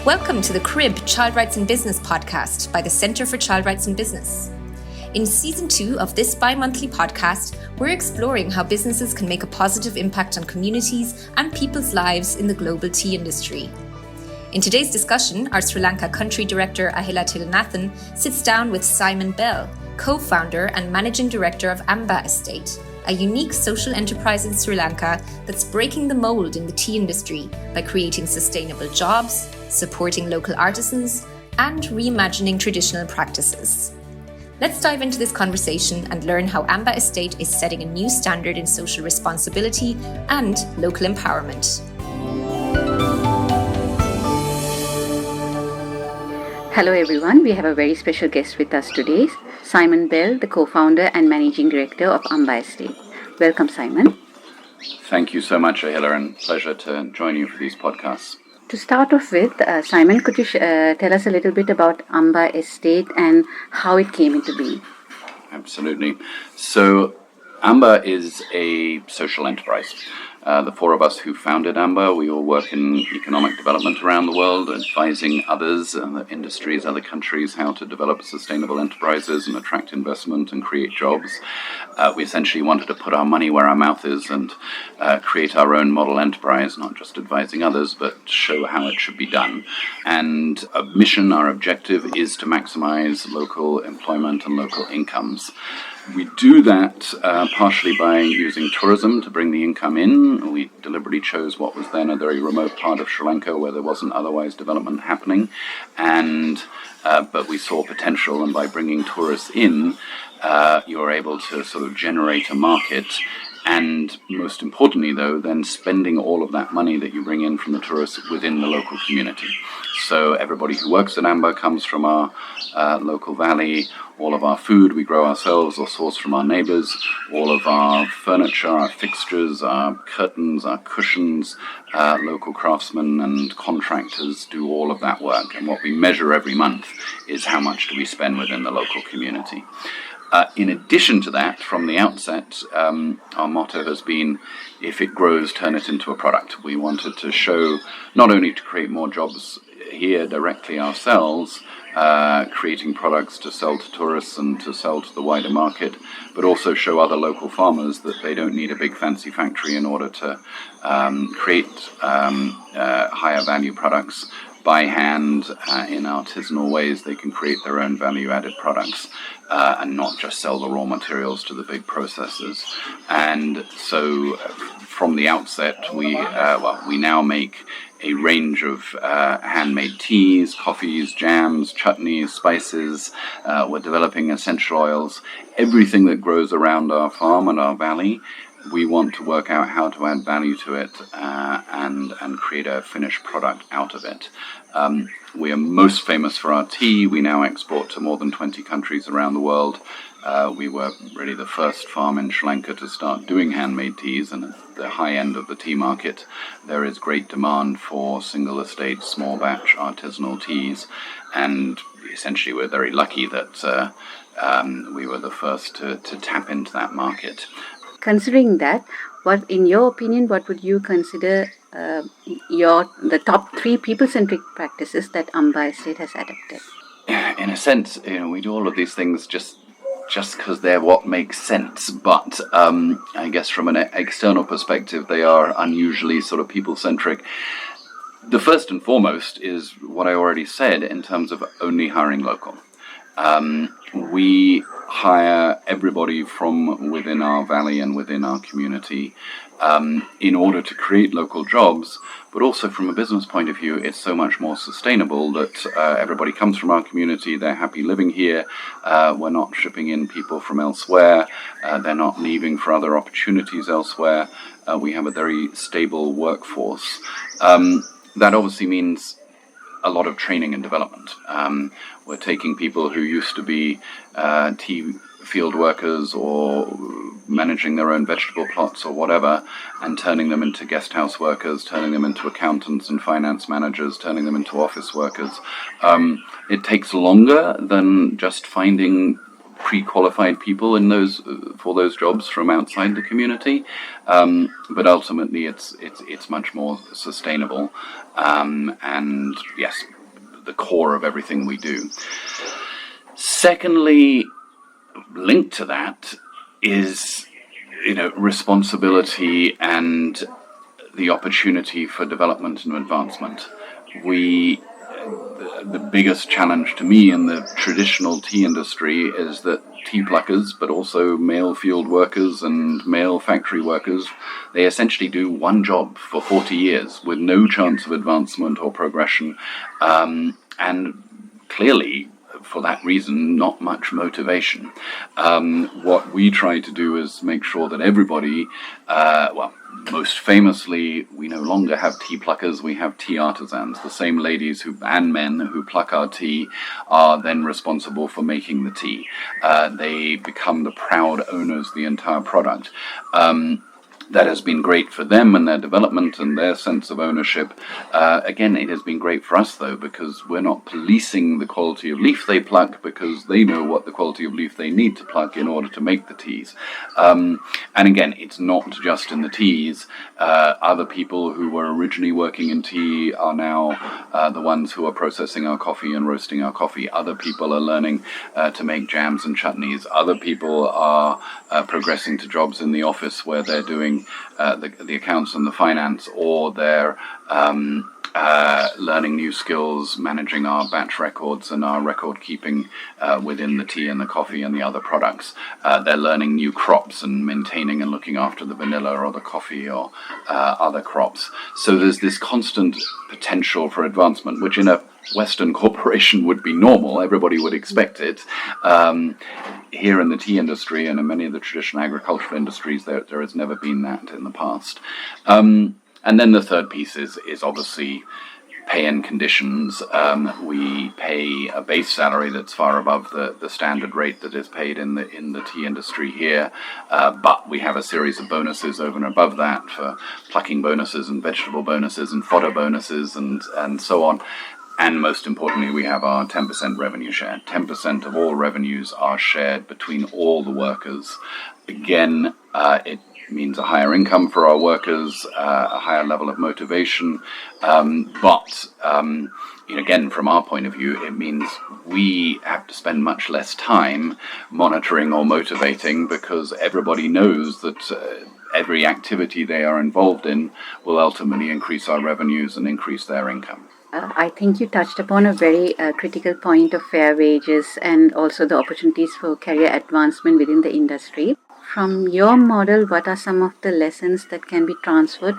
Welcome to the CRIB Child Rights in Business podcast by the Centre for Child Rights in Business. In Season 2 of this bi-monthly podcast, we're exploring how businesses can make a positive impact on communities and people's lives in the global tea industry. In today's discussion, our Sri Lanka Country Director Ahila Thillainathan sits down with Simon Bell, co-founder and managing director of AMBA Estate, a unique social enterprise in Sri Lanka that's breaking the mold in the tea industry by creating sustainable jobs, supporting local artisans, and reimagining traditional practices. Let's dive into this conversation and learn how AMBA Estate is setting a new standard in social responsibility and local empowerment. Hello everyone, we have a very special guest with us today, Simon Bell, the co-founder and managing director of AMBA Estate. Welcome, Simon. Thank you so much, Ahila, and pleasure to join you for these podcasts. To start off with, Simon, could you tell us a little bit about AMBA Estate and how it came into being? Absolutely. So, AMBA is a social enterprise. The four of us who founded AMBA, we all work in economic development around the world, advising others, other industries, other countries, how to develop sustainable enterprises and attract investment and create jobs. We essentially wanted to put our money where our mouth is and create our own model enterprise, not just advising others, but show how it should be done. And our mission, our objective, is to maximize local employment and local incomes. We do that partially by using tourism to bring the income in. We deliberately chose what was then a very remote part of Sri Lanka where there wasn't otherwise development happening. But we saw potential, and by bringing tourists in, you're able to sort of generate a market. And most importantly, though, then spending all of that money that you bring in from the tourists within the local community. So everybody who works at AMBA comes from our local valley. All of our food we grow ourselves or source from our neighbors. All of our furniture, our fixtures, our curtains, our cushions, local craftsmen and contractors do all of that work. And what we measure every month is how much do we spend within the local community. In addition to that, from the outset, our motto has been, if it grows, turn it into a product. We wanted to show, not only to create more jobs here directly ourselves, creating products to sell to tourists and to sell to the wider market, but also show other local farmers that they don't need a big fancy factory in order to create higher value products. By hand, in artisanal ways, they can create their own value-added products and not just sell the raw materials to the big processors. And so, from the outset, we now make a range of handmade teas, coffees, jams, chutneys, spices. We're developing essential oils. Everything that grows around our farm and our valley, we want to work out how to add value to it and create a finished product out of it. We are most famous for our tea. We now export to more than 20 countries around the world. We were really the first farm in Sri Lanka to start doing handmade teas, and at the high end of the tea market, there is great demand for single estate, small batch artisanal teas, and essentially we're very lucky that we were the first to tap into that market. Considering that, in your opinion, what would you consider the top 3 people-centric practices that AMBA Estate has adopted? In a sense, we do all of these things just because they're what makes sense. But I guess from an external perspective, they are unusually sort of people-centric. The first and foremost is what I already said in terms of only hiring local. We hire everybody from within our valley and within our community in order to create local jobs, but also from a business point of view, it's so much more sustainable that everybody comes from our community, they're happy living here, we're not shipping in people from elsewhere, they're not leaving for other opportunities elsewhere, we have a very stable workforce. That obviously means a lot of training and development. We're taking people who used to be tea field workers or managing their own vegetable plots or whatever, and turning them into guest house workers, turning them into accountants and finance managers, turning them into office workers. It takes longer than just finding pre-qualified people in those for those jobs from outside the community, but ultimately it's much more sustainable, and yes, the core of everything we do. Secondly, linked to that is responsibility and the opportunity for development and advancement. The biggest challenge to me in the traditional tea industry is that tea pluckers, but also male field workers and male factory workers, they essentially do one job for 40 years with no chance of advancement or progression, and clearly, for that reason, not much motivation. What we try to do is make sure that everybody, most famously, we no longer have tea pluckers, we have tea artisans. The same ladies and men who pluck our tea are then responsible for making the tea. They become the proud owners of the entire product. That has been great for them and their development and their sense of ownership. Again, it has been great for us, though, because we're not policing the quality of leaf they pluck, because they know what the quality of leaf they need to pluck in order to make the teas. And again, it's not just in the teas. Other people who were originally working in tea are now the ones who are processing our coffee and roasting our coffee. Other people are learning to make jams and chutneys. Other people are progressing to jobs in the office where they're doing the accounts and the finance, or they're learning new skills, managing our batch records and our record keeping within the tea and the coffee and the other products. They're learning new crops and maintaining and looking after the vanilla or the coffee or other crops. So there's this constant potential for advancement, which in a Western corporation would be normal. Everybody would expect it. Here in the tea industry and in many of the traditional agricultural industries, there has never been that in the past. And then the third piece is obviously pay and conditions. We pay a base salary that's far above the standard rate that is paid in the tea industry here, but we have a series of bonuses over and above that for plucking bonuses and vegetable bonuses and fodder bonuses and so on. And most importantly, we have our 10% revenue share. 10% of all revenues are shared between all the workers. Again, it means a higher income for our workers, a higher level of motivation. But again, from our point of view, it means we have to spend much less time monitoring or motivating, because everybody knows that every activity they are involved in will ultimately increase our revenues and increase their income. I think you touched upon a very critical point of fair wages and also the opportunities for career advancement within the industry. From your model, what are some of the lessons that can be transferred,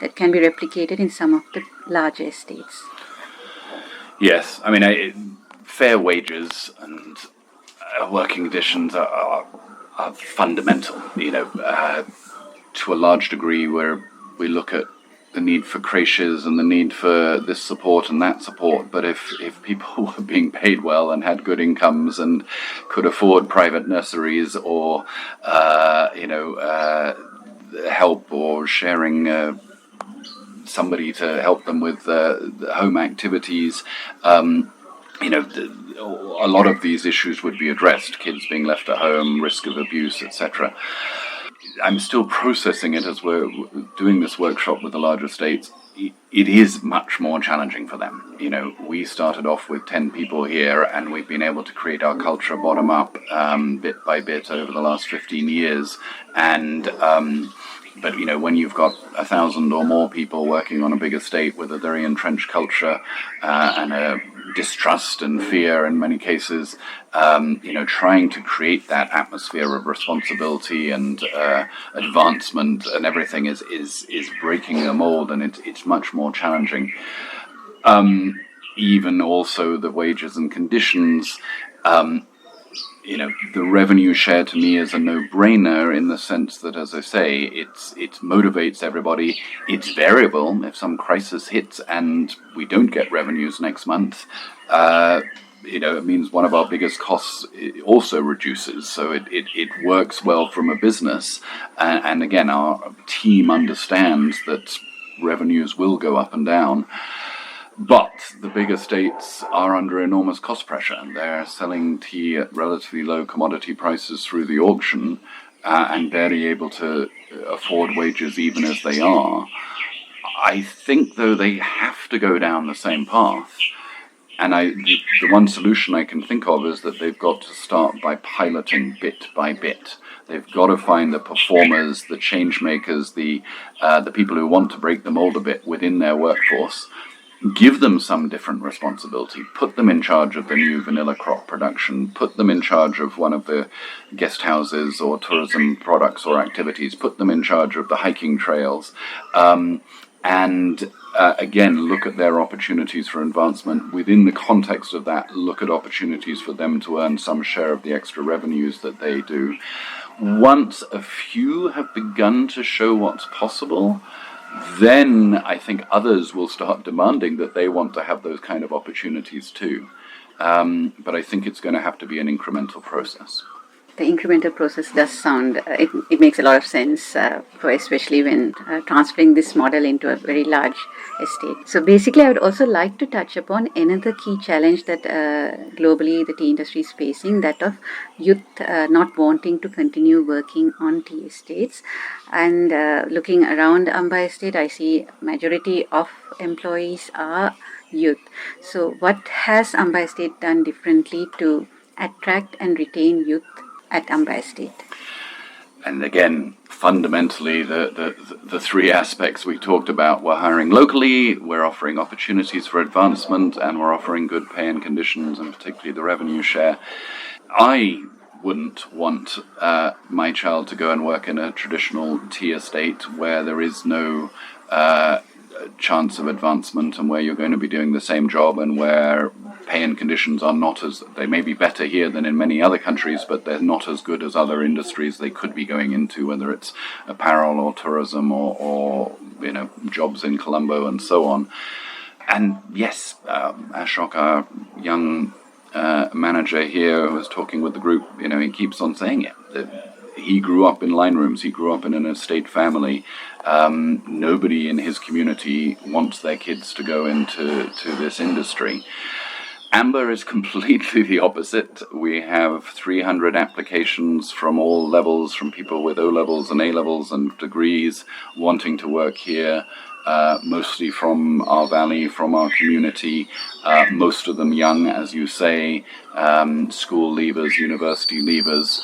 that can be replicated in some of the larger estates? Yes, I mean, fair wages and working conditions are fundamental. To a large degree, where we look at the need for creches and the need for this support and that support, but if people were being paid well and had good incomes and could afford private nurseries or help or sharing somebody to help them with home activities, a lot of these issues would be addressed. Kids being left at home, risk of abuse, etc. I'm still processing it as we're doing this workshop with the larger estates. It is much more challenging for them. We started off with 10 people here, and we've been able to create our culture bottom up, bit by bit over the last 15 years. And but when you've got 1,000 or more people working on a big estate with a very entrenched culture and a distrust and fear in many cases, trying to create that atmosphere of responsibility and advancement and everything is breaking the mold, and it's much more challenging. Even also the wages and conditions. The revenue share to me is a no-brainer in the sense that, as I say, it motivates everybody. It's variable. If some crisis hits and we don't get revenues next month, it means one of our biggest costs also reduces. So it works well from a business. And again, our team understands that revenues will go up and down. But the big estates are under enormous cost pressure. They're selling tea at relatively low commodity prices through the auction and barely able to afford wages even as they are. I think, though, they have to go down the same path. And the one solution I can think of is that they've got to start by piloting bit by bit. They've got to find the performers, the change makers, the people who want to break the mold a bit within their workforce. Give them some different responsibility. Put them in charge of the new vanilla crop production. Put them in charge of one of the guest houses or tourism products or activities. Put them in charge of the hiking trails. Again, look at their opportunities for advancement. Within the context of that, look at opportunities for them to earn some share of the extra revenues that they do. Once a few have begun to show what's possible, then I think others will start demanding that they want to have those kind of opportunities too. But I think it's going to have to be an incremental process. The incremental process does sound, it makes a lot of sense, for especially when transferring this model into a very large estate. So basically, I would also like to touch upon another key challenge that globally the tea industry is facing, that of youth not wanting to continue working on tea estates. And looking around AMBA Estate, I see majority of employees are youth. So what has AMBA Estate done differently to attract and retain youth at AMBA Estate? And again, fundamentally, the three aspects we talked about: we're hiring locally, we're offering opportunities for advancement, and we're offering good pay and conditions, and particularly the revenue share. I wouldn't want my child to go and work in a traditional tea estate where there is no chance of advancement and where you're going to be doing the same job and where pay and conditions are not as, they may be better here than in many other countries, but they're not as good as other industries they could be going into, whether it's apparel or tourism or jobs in Colombo and so on. And yes, Ashok, our young manager here, was talking with the group, he keeps on saying it. He grew up in line rooms. He grew up in an estate family. Nobody in his community wants their kids to go into this industry. AMBA is completely the opposite. We have 300 applications from all levels, from people with O-levels and A-levels and degrees wanting to work here, mostly from our valley, from our community, most of them young, as you say, school leavers, university leavers,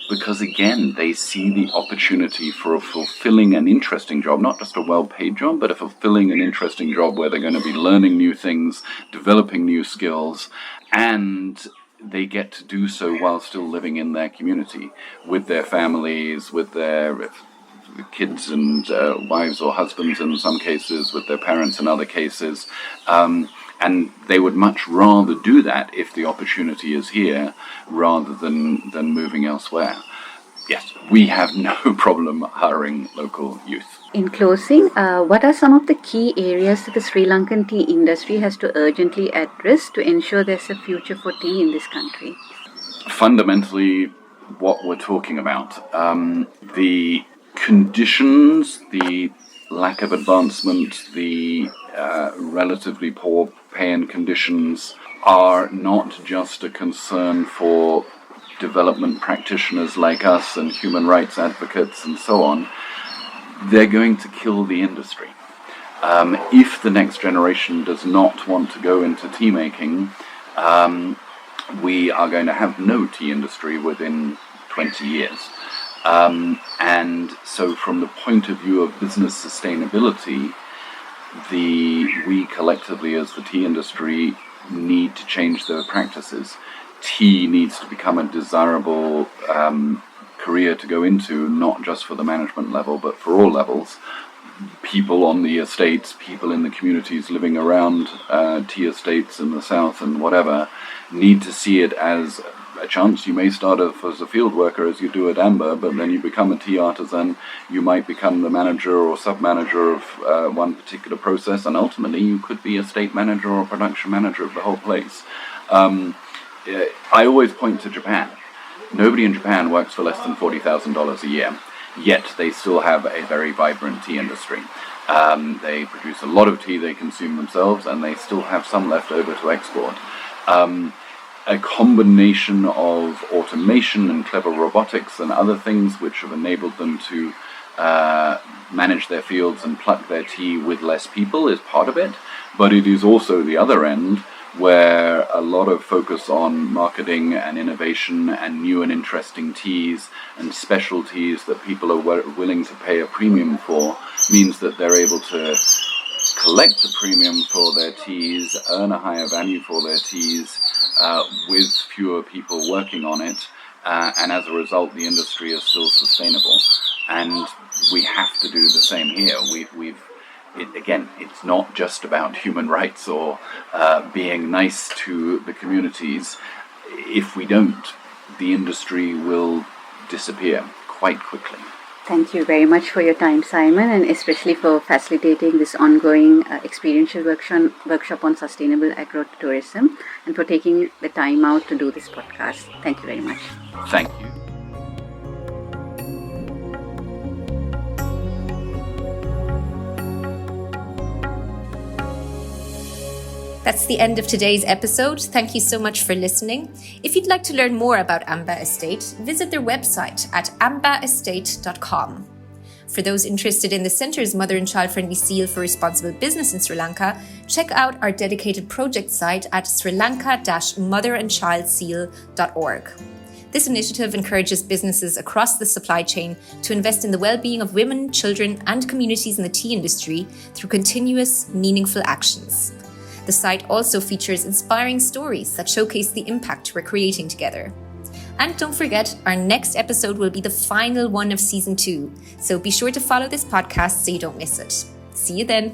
because again, they see the opportunity for a fulfilling and interesting job, not just a well-paid job, but a fulfilling and interesting job where they're going to be learning new things, developing new skills, and they get to do so while still living in their community, with their families, with their kids and wives or husbands in some cases, with their parents in other cases. And they would much rather do that if the opportunity is here rather than moving elsewhere. Yes, we have no problem hiring local youth. In closing, what are some of the key areas that the Sri Lankan tea industry has to urgently address to ensure there's a future for tea in this country? Fundamentally, what we're talking about, the conditions, the lack of advancement, the relatively poor pay and conditions are not just a concern for development practitioners like us and human rights advocates and so on. They're going to kill the industry. If the next generation does not want to go into tea making, we are going to have no tea industry within 20 years. And so from the point of view of business sustainability, we collectively as the tea industry need to change their practices. Tea needs to become a desirable career to go into, not just for the management level, but for all levels. People on the estates, people in the communities living around tea estates in the south and whatever, need to see it as a chance. You may start off as a field worker as you do at AMBA, but then you become a tea artisan, you might become the manager or sub-manager of one particular process, and ultimately you could be a state manager or production manager of the whole place. I always point to Japan. Nobody in Japan works for less than $40,000 a year, yet they still have a very vibrant tea industry. They produce a lot of tea they consume themselves, and they still have some left over to export. A combination of automation and clever robotics and other things which have enabled them to manage their fields and pluck their tea with less people is part of it, but it is also the other end, where a lot of focus on marketing and innovation and new and interesting teas and specialties that people are willing to pay a premium for means that they're able to collect a premium for their teas, earn a higher value for their teas with fewer people working on it, and as a result the industry is still sustainable. And we have to do the same here. Again, it's not just about human rights or being nice to the communities. If we don't, the industry will disappear quite quickly. Thank you very much for your time, Simon, and especially for facilitating this ongoing experiential workshop on sustainable agro-tourism, and for taking the time out to do this podcast. Thank you very much. Thank you. That's the end of today's episode. Thank you so much for listening. If you'd like to learn more about AMBA Estate, visit their website at ambaestate.com. For those interested in the Centre's mother and child-friendly seal for responsible business in Sri Lanka, check out our dedicated project site at srilanka-motherandchildseal.org. This initiative encourages businesses across the supply chain to invest in the well-being of women, children, and communities in the tea industry through continuous, meaningful actions. The site also features inspiring stories that showcase the impact we're creating together. And don't forget, our next episode will be the final one of Season 2, so be sure to follow this podcast so you don't miss it. See you then.